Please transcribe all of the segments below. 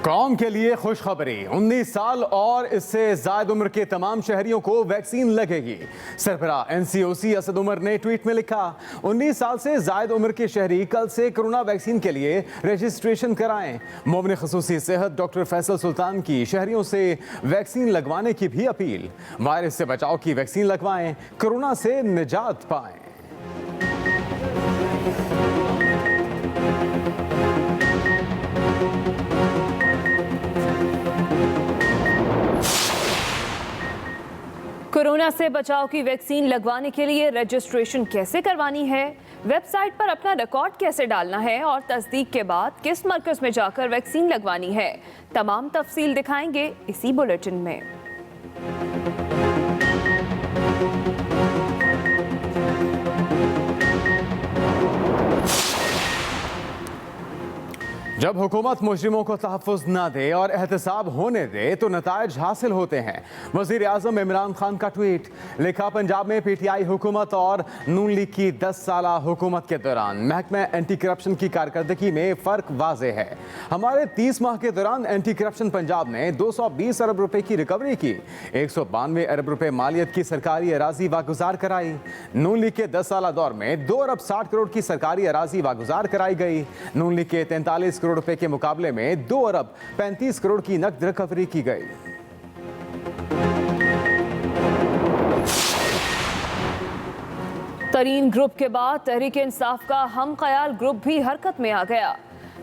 कौम के लिए खुशखबरी, 19 साल और इससे ज्यादा उम्र के तमाम शहरियों को वैक्सीन लगेगी। सरबराह एनसीओसी असद उमर ने ट्वीट में लिखा, 19 साल से ज्यादा उम्र के शहरी कल से कोरोना वैक्सीन के लिए रजिस्ट्रेशन कराएं। मुअव्विन खुसूसी सेहत डॉक्टर फैसल सुल्तान की शहरियों से वैक्सीन लगवाने की भी अपील। वायरस से बचाव की वैक्सीन लगवाएं, कोरोना से निजात पाएं। कोरोना से बचाव की वैक्सीन लगवाने के लिए रजिस्ट्रेशन कैसे करवानी है, वेबसाइट पर अपना रिकॉर्ड कैसे डालना है और तस्दीक के बाद किस मरकज में जाकर वैक्सीन लगवानी है, तमाम तफसील दिखाएंगे इसी बुलेटिन में। जब हुकूमत मुजरिमों को तहफ़्फ़ुज़ न दे और एहतसाब होने दे तो नताइज हासिल होते हैं। वज़ीर आज़म इमरान खान का ट्वीट लिखा, पंजाब में पीटीआई हुकूमत और नून लीग की 10 साला हुकूमत के दौरान महकमा एंटी करप्शन की कारकर्दगी में फ़र्क वाज़े है। हमारे 30 माह के दौरान एंटी करप्शन पंजाब ने 220 अरब रुपए की रिकवरी की, 192 अरब रुपए मालियत की सरकारी अराजी वागुजार कराई। नून लीग के 10 साला दौर में 2 अरब 60 करोड़ की सरकारी अराजी वागुजार कराई गई। नून लीग के 43 करोड़ रुपए के मुकाबले में 2 अरब 35 करोड़ की नकद रिकवरी की गई। तरीन ग्रुप के बाद तहरीक इंसाफ का हम ख्याल ग्रुप भी हरकत में आ गया।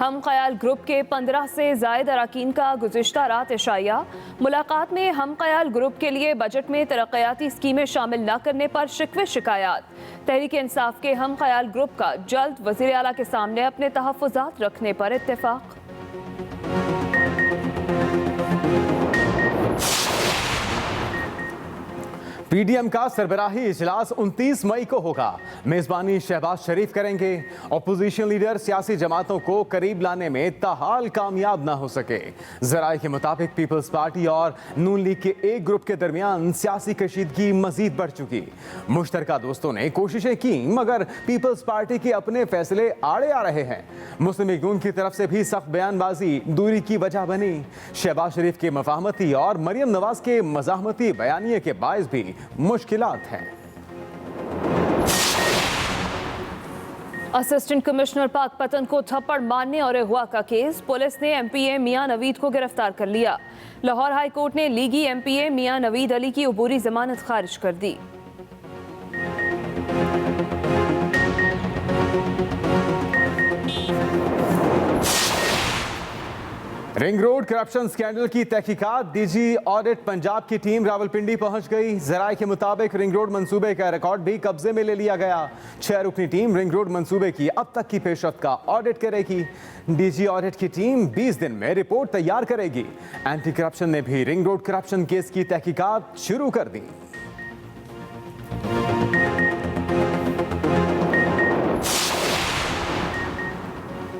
हम ख्याल ग्रुप के 15 से ज़ायद अरकान का गुज़िश्ता रात इशाया मुलाकात में हम ख्याल ग्रुप के लिए बजट में तरक्याती स्कीमें शामिल न करने पर शिकवे शिकायत। तहरीक इंसाफ के हम ख्याल ग्रुप का जल्द वज़ीर आला के सामने अपने तहफ़्फ़ुज़ात रखने पर इत्तेफाक। पीडीएम का सरबराही इजलास 29 मई को होगा। मेजबानी शहबाज शरीफ करेंगे। अपोजिशन लीडर सियासी जमातों को करीब लाने में ताहाल कामयाब ना हो सके। जराए के मुताबिक पीपल्स पार्टी और नून लीग के एक ग्रुप के दरमियान सियासी कशीदगी मजीद बढ़ चुकी। मुश्तरका दोस्तों ने कोशिशें की मगर पीपल्स पार्टी के अपने फैसले आड़े आ रहे हैं। मुस्लिम लीग नून की तरफ से भी सख्त बयानबाजी दूरी की वजह बनी। शहबाज शरीफ के मफाहमती और मरियम नवाज के मज़ाहमती बयानिए के बायस भी मुश्किलात हैं। असिस्टेंट कमिश्नर पाकपतन को थप्पड़ मारने और अगवा का केस, पुलिस ने एमपीए मियां नवीद को गिरफ्तार कर लिया। लाहौर हाई कोर्ट ने लीगी एमपीए मियां नवीद अली की अबूरी जमानत खारिज कर दी। रिंग रोड करप्शन स्कैंडल की तहकीकात, डीजी ऑडिट पंजाब की टीम रावलपिंडी पहुंच गई। जराये के मुताबिक रिंग रोड मंसूबे का रिकॉर्ड भी कब्जे में ले लिया गया। 6 रुकनी टीम रिंग रोड मंसूबे की अब तक की पेशरफ्त का ऑडिट करेगी। डीजी ऑडिट की टीम 20 दिन में रिपोर्ट तैयार करेगी। एंटी करप्शन ने भी रिंग रोड करप्शन केस की तहकीकात शुरू कर दी।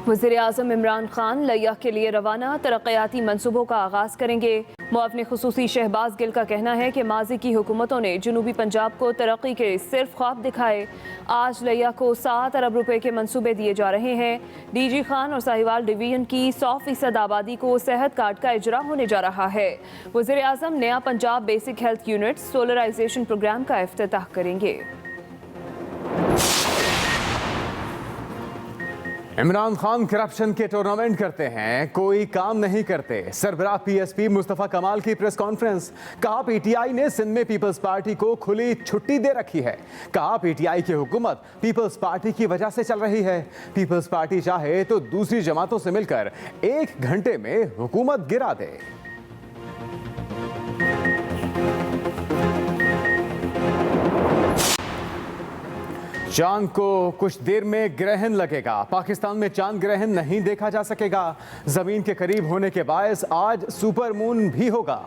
वज़ीर आज़म इमरान खान लिया के लिए रवाना, तरक्याती मंसूबों का आगाज़ करेंगे। मुअव्विन खुसूसी शहबाज गिल का कहना है कि माजी की हुकूमतों ने जनूबी पंजाब को तरक्की के सिर्फ ख्वाब दिखाए। आज लिया को 7 अरब रुपए के मंसूबे दिए जा रहे हैं। डीजी खान और साहिवाल डिवीजन की 100% आबादी को सेहत कार्ड का इजरा होने जा रहा है। वज़ीर आज़म नया Punjab basic health unit solarisation program का इफ्तिताह करेंगे। इमरान खान करप्शन के टूर्नामेंट करते हैं, कोई काम नहीं करते। सरबराह पीएसपी मुस्तफा कमाल की प्रेस कॉन्फ्रेंस, कहा पीटीआई ने सिंध में पीपल्स पार्टी को खुली छुट्टी दे रखी है। कहा पीटीआई की हुकूमत पीपल्स पार्टी की वजह से चल रही है। पीपल्स पार्टी चाहे तो दूसरी जमातों से मिलकर 1 घंटे में हुकूमत गिरा दे। चांद को कुछ देर में ग्रहण लगेगा। पाकिस्तान में चांद ग्रहण नहीं देखा जा सकेगा। जमीन के करीब होने के बायस आज सुपर मून भी होगा।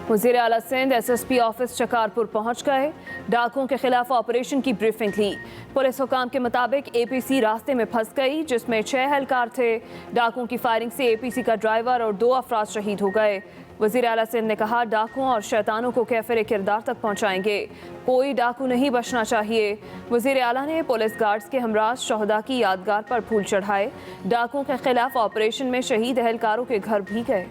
वज़ीर आला सिंध एसएसपी ऑफिस चकारपुर पहुंच गए। डाकुओं के खिलाफ ऑपरेशन की ब्रीफिंग ली। पुलिस हुकाम के मुताबिक एपीसी रास्ते में फंस गई जिसमें 6 एहलकार थे। डाकुओं की फायरिंग से एपीसी का ड्राइवर और 2 अफराद शहीद हो गए। वज़ीर आला सिंध ने कहा, डाकुओं और शैतानों को कैफिर किरदार तक पहुंचाएंगे, कोई डाकू नहीं बचना चाहिए। वज़ीर आला ने पुलिस गार्ड्स के हमराज शहदा की यादगार पर फूल चढ़ाए। डाकुओं के खिलाफ ऑपरेशन में शहीद एहलकारों के घर भी गए।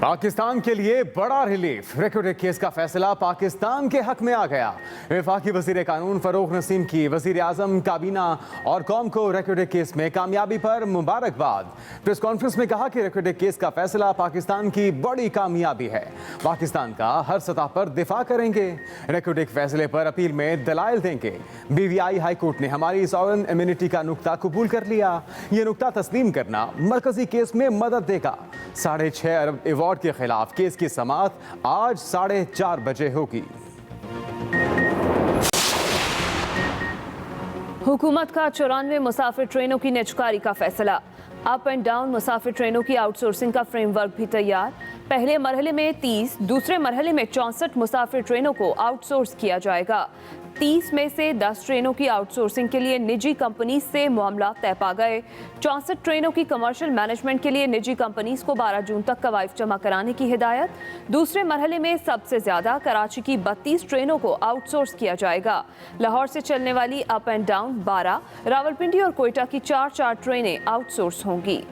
पाकिस्तान के लिए बड़ा रिलीफ, रेकॉर्डेड केस का फैसला पाकिस्तान के हक में आ गया। वफाकी वजीर कानून फरूख नसीम की वजीर आजम काबीना और कौम को रेकॉर्डेड केस में कामयाबी पर मुबारकबाद। प्रेस कॉन्फ्रेंस में कहा कि रेकॉर्डेड केस का फैसला पाकिस्तान की बड़ी कामयाबी है, पाकिस्तान का हर सतह पर दिफा करेंगे, रेकॉर्डेड फैसले पर अपील में दलाइल देंगे। BVI हाई कोर्ट ने हमारी सॉवरेन इम्यूनिटी का नुक्ता कबूल कर लिया। ये नुक्ता तस्लीम करना मरकजी केस में मदद देगा। 6.5 अरब अवार्ड के खिलाफ केस की समाअत आज 4:30 बजे होगी। हुकूमत का 94 मुसाफिर ट्रेनों की निजकारी का फैसला। अप एंड डाउन मुसाफिर ट्रेनों की आउटसोर्सिंग का फ्रेमवर्क भी तैयार। पहले मरहले में 30, दूसरे मरहले में 64 मुसाफिर ट्रेनों को आउटसोर्स किया जाएगा। 30 में से 10 ट्रेनों की आउटसोर्सिंग के लिए निजी कंपनी से मामला तय पा गए। 64 ट्रेनों की कमर्शियल मैनेजमेंट के लिए निजी कंपनीज को 12 जून तक कवायद जमा कराने की हिदायत। दूसरे मरहले में सबसे ज्यादा कराची की 32 ट्रेनों को आउटसोर्स किया जाएगा। लाहौर से चलने वाली अप एंड डाउन 12, रावलपिंडी और कोयटा की 4 ट्रेनें आउटसोर्स होंगी।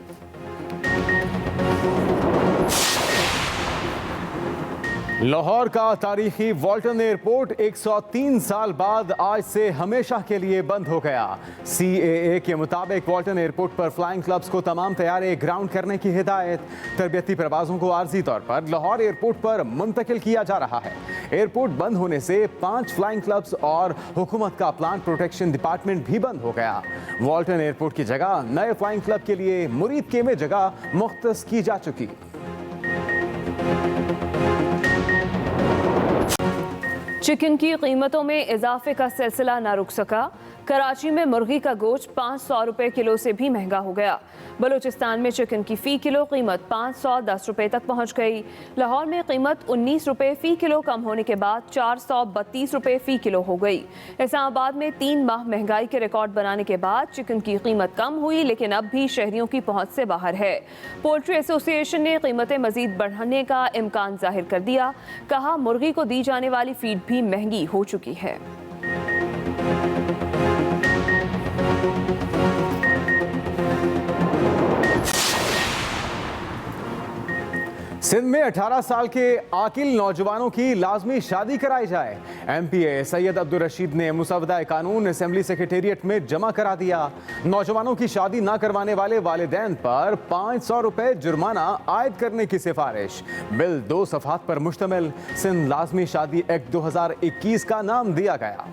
लाहौर का तारीखी वाल्टन एयरपोर्ट 103 साल बाद आज से हमेशा के लिए बंद हो गया। CAA के मुताबिक वाल्टन एयरपोर्ट पर फ्लाइंग क्लब्स को तमाम तैयारे ग्राउंड करने की हिदायत। तरबियती प्रवाजों को आर्जी तौर पर लाहौर एयरपोर्ट पर मुंतकिल किया जा रहा है। एयरपोर्ट बंद होने से 5 फ्लाइंग क्लब्स और हुकूमत का प्लांट प्रोटेक्शन डिपार्टमेंट भी बंद हो गया। वाल्टन एयरपोर्ट की जगह नए फ्लाइंग क्लब के लिए मुरीद के में जगह मुख्तस की जा चुकी। चिकन की कीमतों में इजाफे का सिलसिला न रुक सका। कराची में मुर्गी का गोश्त 500 रुपए किलो से भी महंगा हो गया। बलूचिस्तान में चिकन की फ़ी किलो कीमत 510 रुपए तक पहुंच गई। लाहौर में कीमत 19 रुपए फ़ी किलो कम होने के बाद 432 रुपए फ़ी किलो हो गई। इस्लामाबाद में 3 माह महंगाई के रिकॉर्ड बनाने के बाद चिकन की कीमत कम हुई, लेकिन अब भी शहरियों की पहुंच से बाहर है। पोल्ट्री एसोसिएशन ने कीमतें मजीद बढ़ने का इम्कान जाहिर कर दिया। कहा, मुर्गी को दी जाने वाली फीड भी महंगी हो चुकी है। सिंध में 18 साल के आकिल नौजवानों की लाजमी शादी कराई जाए। MPA सैयद अब्दुल रशीद ने मुसवदा कानून असेंबली सेक्रेटेरिएट में जमा करा दिया। नौजवानों की शादी न करवाने वाले वालिदैन पर 500 रुपए जुर्माना आयद करने की सिफारिश। बिल 2 सफ़हात पर मुश्तमिल सिंध लाजमी शादी एक्ट 2021 का नाम दिया गया।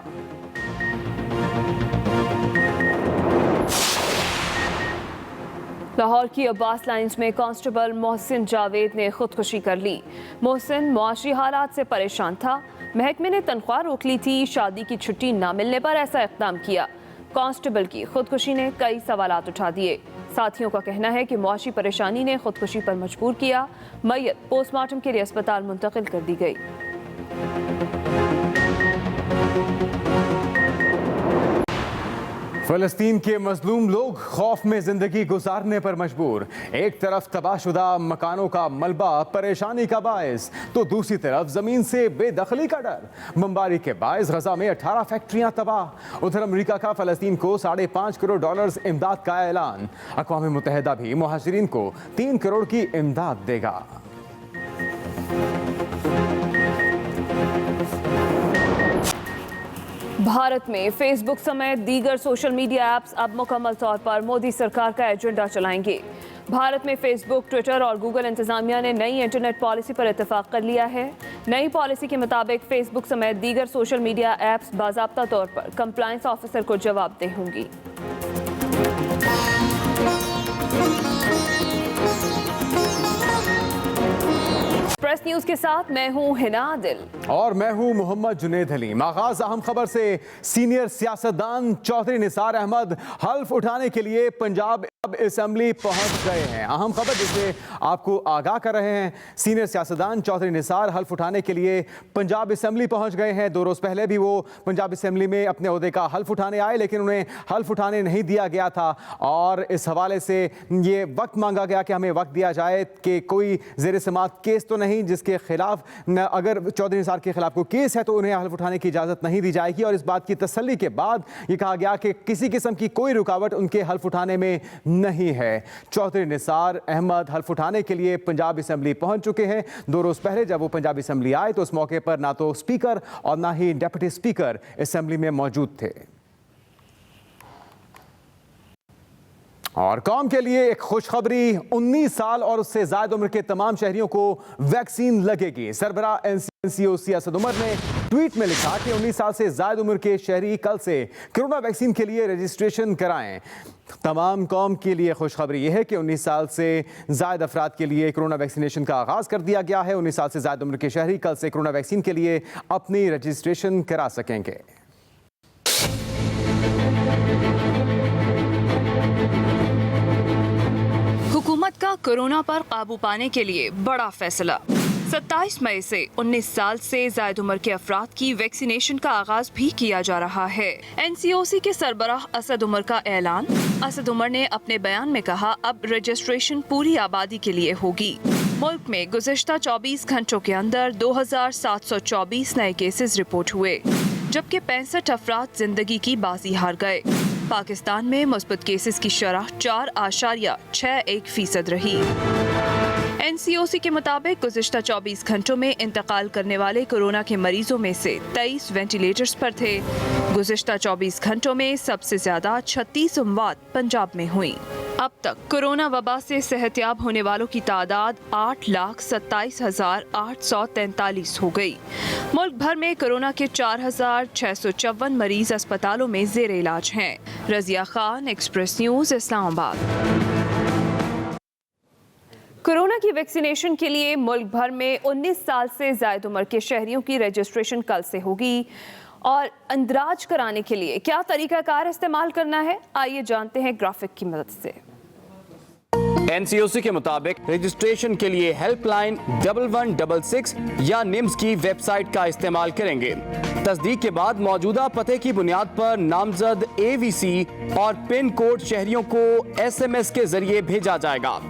लाहौर की अब्बास लाइन्स में कांस्टेबल मोहसिन जावेद ने खुदकुशी कर ली। मोहसिन मुआशी हालात से परेशान था। महकमे ने तनख्वाह रोक ली थी। शादी की छुट्टी न मिलने पर ऐसा इक़दाम किया। कांस्टेबल की खुदकुशी ने कई सवालात उठा दिए। साथियों का कहना है कि मुआशी परेशानी ने खुदकुशी पर मजबूर किया। मैयत पोस्टमार्टम के लिए अस्पताल मुंतकिल कर दी गई। फलस्तीन के मजलूम लोग खौफ में जिंदगी गुजारने पर मजबूर। एक तरफ तबाहशुदा मकानों का मलबा परेशानी का बायस, तो दूसरी तरफ जमीन से बेदखली का डर। बमबारी के बायस गजा में 18 फैक्ट्रियां तबाह। उधर अमेरिका का फलस्तीन को $5.5 करोड़ इमदाद का ऐलान। अक़वाम मुत्तहिदा भी मुहाजिरीन को 3 करोड़ की इमदाद देगा। भारत में फेसबुक समेत दीगर सोशल मीडिया ऐप्स अब मुकम्मल तौर पर मोदी सरकार का एजेंडा चलाएंगे। भारत में फेसबुक, ट्विटर और गूगल इंतजामिया ने नई इंटरनेट पॉलिसी पर इत्तेफाक कर लिया है। नई पॉलिसी के मुताबिक फेसबुक समेत दीगर सोशल मीडिया ऐप्स बाज़ाब्ता तौर पर कंप्लायंस ऑफिसर को जवाबदेह होंगी। प्रेस न्यूज के साथ मैं हूं हिना आदिल और मैं हूं मोहम्मद जुनेद हलीम। आगाज अहम खबर से। सीनियर सियासतदान चौधरी निसार अहमद हल्फ उठाने के लिए पंजाब अब असेंबली पहुंच गए हैं। अहम खबर जिससे आपको आगाह कर रहे हैं, सीनियर सियासतदान चौधरी निसार हल्फ उठाने के लिए पंजाब असेंबली पहुंच गए हैं। 2 रोज पहले भी वो पंजाब असेंबली में अपने ओहदे का हल्फ उठाने आए, लेकिन उन्हें हल्फ उठाने नहीं दिया गया था और इस हवाले से ये वक्त मांगा गया कि हमें वक्त दिया जाए कि कोई ज़ेर समात केस तो नहीं जिसके खिलाफ अगर चौधरी निसार के खिलाफ कोई केस है तो उन्हें हल्फ उठाने की इजाज़त नहीं दी जाएगी। और इस बात की तसल्ली के बाद ये कहा गया कि किसी किस्म की कोई रुकावट उनके हल्फ उठाने में नहीं है। चौधरी निसार अहमद हल्फ उठाने के लिए पंजाब असेंबली पहुंच चुके हैं। 2 रोज पहले जब वो पंजाब असेंबली आए तो उस मौके पर ना तो स्पीकर और ना ही डिप्टी स्पीकर असेंबली में मौजूद थे। और कौम के लिए एक खुशखबरी, 19 साल और उससे ज्यादा उम्र के तमाम शहरियों को वैक्सीन लगेगी। सरबराह एनसीओसी असद उमर ने ट्वीट में लिखा कि 19 साल से ज्यादा उम्र के शहरी कल से कोरोना वैक्सीन के लिए रजिस्ट्रेशन कराएं। तमाम कौम के लिए खुशखबरी यह है कि 19 साल से ज्यादा अफराद के लिए कोरोना वैक्सीनेशन का आगाज कर दिया गया है। 19 साल से ज्यादा उम्र के शहरी कल से कोरोना वैक्सीन के लिए अपनी रजिस्ट्रेशन करा सकेंगे। हुकूमत का कोरोना पर काबू पाने के लिए बड़ा फैसला। 27 मई से 19 साल से ज्यादा उम्र के अफराद की वैक्सीनेशन का आगाज भी किया जा रहा है। एनसीओसी के सरबराह असद उमर का ऐलान। असद उमर ने अपने बयान में कहा, अब रजिस्ट्रेशन पूरी आबादी के लिए होगी। मुल्क में गुज़िश्ता 24 घंटों के अंदर 2724 नए केसेस रिपोर्ट हुए, जबकि 65 अफराद जिंदगी की बाजी हार गए। पाकिस्तान में मुस्बत केसेस की शरह 4.61% रही। एनसीओसी के मुताबिक गुज़िश्ता 24 घंटों में इंतकाल करने वाले कोरोना के मरीजों में से 23 वेंटिलेटर्स पर थे। गुज़िश्ता 24 घंटों में सबसे ज्यादा 36 अमवात पंजाब में हुई। अब तक कोरोना वबा से सेहतयाब होने वालों की तादाद 8,27,843 हो गई। मुल्क भर में कोरोना के 4,654 मरीज अस्पतालों में जेर इलाज हैं। Razia Khan, express news, Islamabad. Corona की वैक्सीनेशन के लिए मुल्क भर में 19 साल से ज्यादा उम्र के शहरियों की रजिस्ट्रेशन कल से होगी। और अंदराज कराने के लिए क्या तरीकाकार इस्तेमाल करना है, आइए जानते हैं ग्राफिक की मदद से। एनसीओसी के मुताबिक रजिस्ट्रेशन के लिए हेल्पलाइन 1166 या निम्स की वेबसाइट का इस्तेमाल करेंगे। तस्दीक के बाद मौजूदा पते की बुनियाद पर नामजद एवीसी और पिन कोड शहरियों को एसएमएस के जरिए भेजा जाएगा।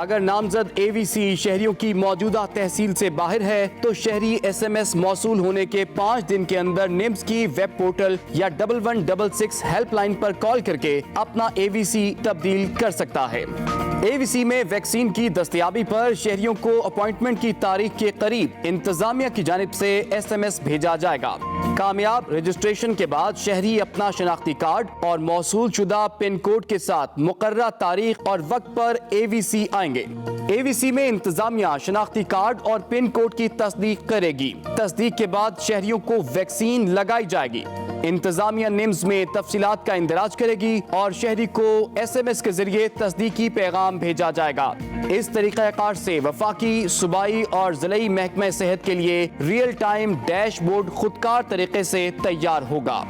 अगर नामजद एवीसी शहरियों की मौजूदा तहसील से बाहर है तो शहरी एसएमएस मौसूल होने के 5 दिन के अंदर निम्स की वेब पोर्टल या 1166 हेल्पलाइन पर कॉल करके अपना एवीसी तब्दील कर सकता है। एवीसी में वैक्सीन की दस्तयाबी पर शहरियों को अपॉइंटमेंट की तारीख के करीब इंतजामिया की जानिब से एसएमएस भेजा जाएगा। कामयाब रजिस्ट्रेशन के बाद शहरी अपना शनाख्ती कार्ड और मौसूल शुदा पिन कोड के साथ मुकर्ररा तारीख और वक्त पर एवीसी आएंगे। एवीसी में इंतजामिया शनाख्ती कार्ड और पिन कोड की तस्दीक करेगी। तस्दीक के बाद शहरियों को वैक्सीन लगाई जाएगी। इंतजामिया निम्स में तफसीलात का इंदराज करेगी और शहरी को एसएमएस के जरिए तस्दीकी पैगाम भेजा जाएगा। इस तरीक़ाकार से वफाकी, सूबाई और ज़िलाई महकमा सेहत के लिए रियल टाइम डैशबोर्ड खुदकार तरीके से तैयार होगा।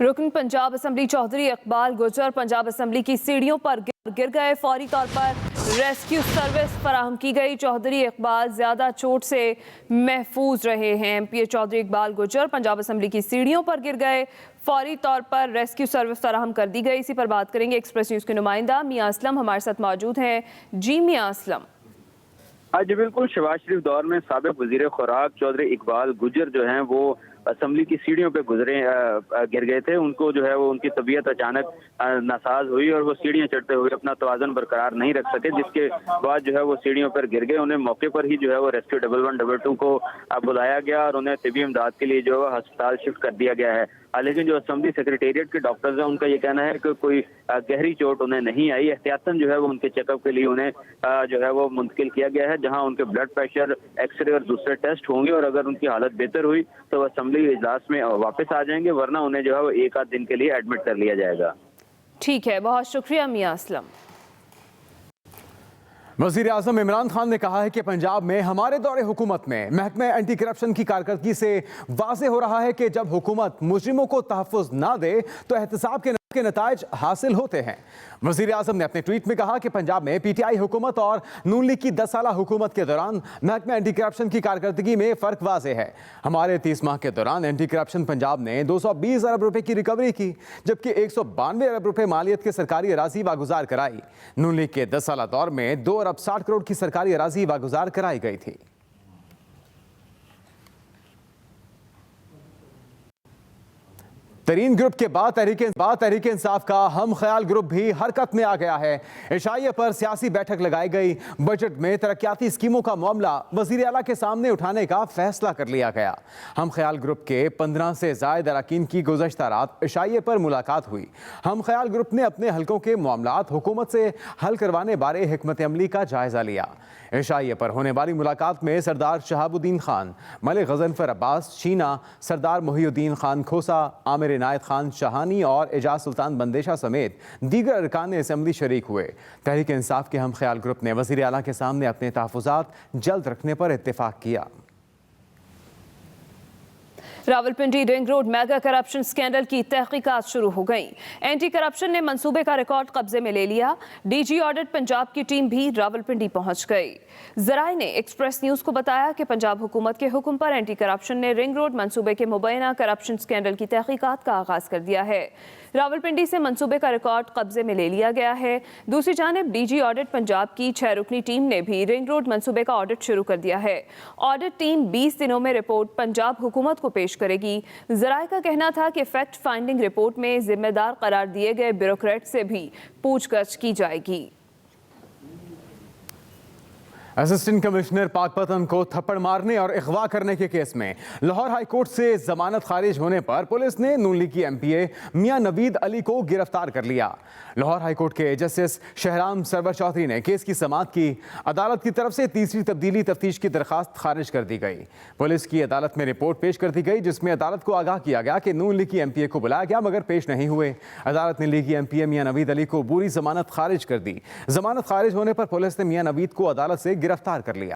रुकन पंजाब असेंबली चौधरी इकबाल गुर्जर पंजाब असेंबली की सीढ़ियों पर गिर गए। फौरी तौर पर रेस्क्यू सर्विस फराहम की गई। चौधरी इकबाल ज्यादा चोट से महफूज रहे हैं। एमपी चौधरी इकबाल गुर्जर पंजाब असेंबली की सीढ़ियों पर गिर गए। फौरी तौर पर रेस्क्यू सर्विस फराहम कर दी गई। इसी पर बात करेंगे एक्सप्रेस न्यूज़ के नुमाइंदा मियां असलम हमारे साथ मौजूद हैं। जी मियां असलम। हाँ जी बिल्कुल, शहबाज शरीफ दौर में साबिक वजीर खुराक चौधरी इकबाल गुर्जर जो हैं वो असेंबली की सीढ़ियों पे गिर गए थे। उनको जो है वो उनकी तबीयत अचानक नासाज हुई और वो सीढ़ियां चढ़ते हुए अपना तवाज़ुन बरकरार नहीं रख सके, जिसके बाद जो है वो सीढ़ियों पर गिर गए। उन्हें मौके पर ही जो है वो रेस्क्यू 1122 को बुलाया गया और उन्हें तिबी इमदाद के लिए जो है अस्पताल शिफ्ट कर दिया गया है। लेकिन जो असेंबली सेक्रेटेरिएट के डॉक्टर्स हैं उनका ये कहना है कि कोई गहरी चोट उन्हें नहीं आई। एहतियातन जो है वो उनके चेकअप के लिए उन्हें जो है वो मुंतकिल किया गया है, जहां उनके ब्लड प्रेशर, एक्सरे और दूसरे टेस्ट होंगे और अगर उनकी हालत बेहतर हुई तो असेंबली इजलास में वापस आ जाएंगे, वरना उन्हें जो है वो 1 आध दिन के लिए एडमिट कर लिया जाएगा। ठीक है, बहुत शुक्रिया मियां असलम। वज़ीर आज़म इमरान खान ने कहा है कि पंजाब में हमारे दौरे हुकूमत में महकमा एंटी करप्शन की कारकर्दगी से वाज़ेह हो रहा है कि जब हुकूमत मुजरिमों को तहफ़्फ़ुज़ ना दे तो एहतसाब के के नताइज हासिल होते हैं। वजीर आजम ने अपने ट्वीट में कहा कि पंजाब में पीटीआई हुकूमत और नून लीग की 10 साला हुकूमत के दौरान महकमा एंटी करप्शन की कारकर्दगी में फर्क वाज़ेह है। हमारे 30 माह के दौरान एंटी करप्शन पंजाब ने 220 अरब रुपए की रिकवरी की, जबकि 192 अरब रुपए मालियत के सरकारी अराजी वागुजार कराई। नून लीग के 10 साला दौर में 2 अरब 60 करोड़ की सरकारी अराजी वागुजार कराई गई थी। तरीन ग्रुप के बाद तहरीक इंसाफ का हम ख्याल ग्रुप भी हरकत में आ गया है। इशाइये पर सियासी बैठक लगाई गई। बजट में तरक्याती स्कीमों का मामला वजीर आला के सामने उठाने का फैसला कर लिया गया। हम ख्याल ग्रुप के 15 से ज़ायद अरकान की गुज़श्ता रात इशाइये पर मुलाकात हुई। हम ख्याल ग्रुप ने अपने हलकों के मामलात हुकूमत से हल करवाने बारे हिकमत अमली का जायजा लिया। इशाइये पर होने वाली मुलाकात में सरदार शहाबुद्दीन खान, मलिक गजनफर अब्बास शीना, सरदार मोहिउद्दीन खान खोसा, आमिर इनायत खान शाहानी और एजाज सुल्तान बंदेशा समेत दीगर अरकान असम्बली शरीक हुए। तहरीक इंसाफ के हम ख्याल ग्रुप ने वज़ीर आला के सामने अपने तहफ़्फ़ुज़ात जल्द रखने पर इत्तेफाक किया। Rawalpindi ring road mega corruption scandal की तहकीकात शुरू हो गई। एंटी करप्शन ने मंसूबे का रिकॉर्ड कब्जे में ले लिया। डीजी ऑडिट पंजाब की टीम भी रावलपिंडी पहुंच गई। जराए ने एक्सप्रेस न्यूज को बताया कि पंजाब हुकूमत के हुक्म पर एंटी करप्शन ने रिंग रोड मंसूबे के मुबैना करप्शन स्कैंडल की तहकीकात का आगाज कर दिया है। रावलपिंडी से मंसूबे का रिकॉर्ड कब्जे में ले लिया गया है। दूसरी जानिब डीजी ऑडिट पंजाब की 6 रुकनी टीम ने भी रिंग रोड मंसूबे का ऑडिट शुरू कर दिया है। ऑडिट टीम 20 दिनों में रिपोर्ट पंजाब हुकूमत को पेश करेगी। जराए का कहना था कि फैक्ट फाइंडिंग रिपोर्ट में जिम्मेदार करार दिए गए ब्यूरोक्रेट से भी पूछगछ की जाएगी। असिस्टेंट कमिश्नर पाकपतन को थप्पड़ मारने और अगवा करने के केस में लाहौर हाई कोर्ट से जमानत खारिज होने पर पुलिस ने नून लीग की एमपीए मियां नवीद अली को गिरफ्तार कर लिया। लाहौर हाई कोर्ट के जस्टिस शहराम सरवर चौधरी ने केस की समाअत की। अदालत की तरफ से तीसरी तब्दीली तफ्तीश की दरखास्त खारिज कर दी गई। पुलिस की अदालत में रिपोर्ट पेश कर दी गई, जिसमें अदालत को आगाह किया गया कि नून लीग की एमपीए को बुलाया गया मगर पेश नहीं हुए। अदालत ने लीग की एमपीए मियां नवीद अली को पूरी जमानत खारिज कर दी। जमानत खारिज होने पर पुलिस ने मियां नवीद को अदालत से गिरफ्तार कर लिया।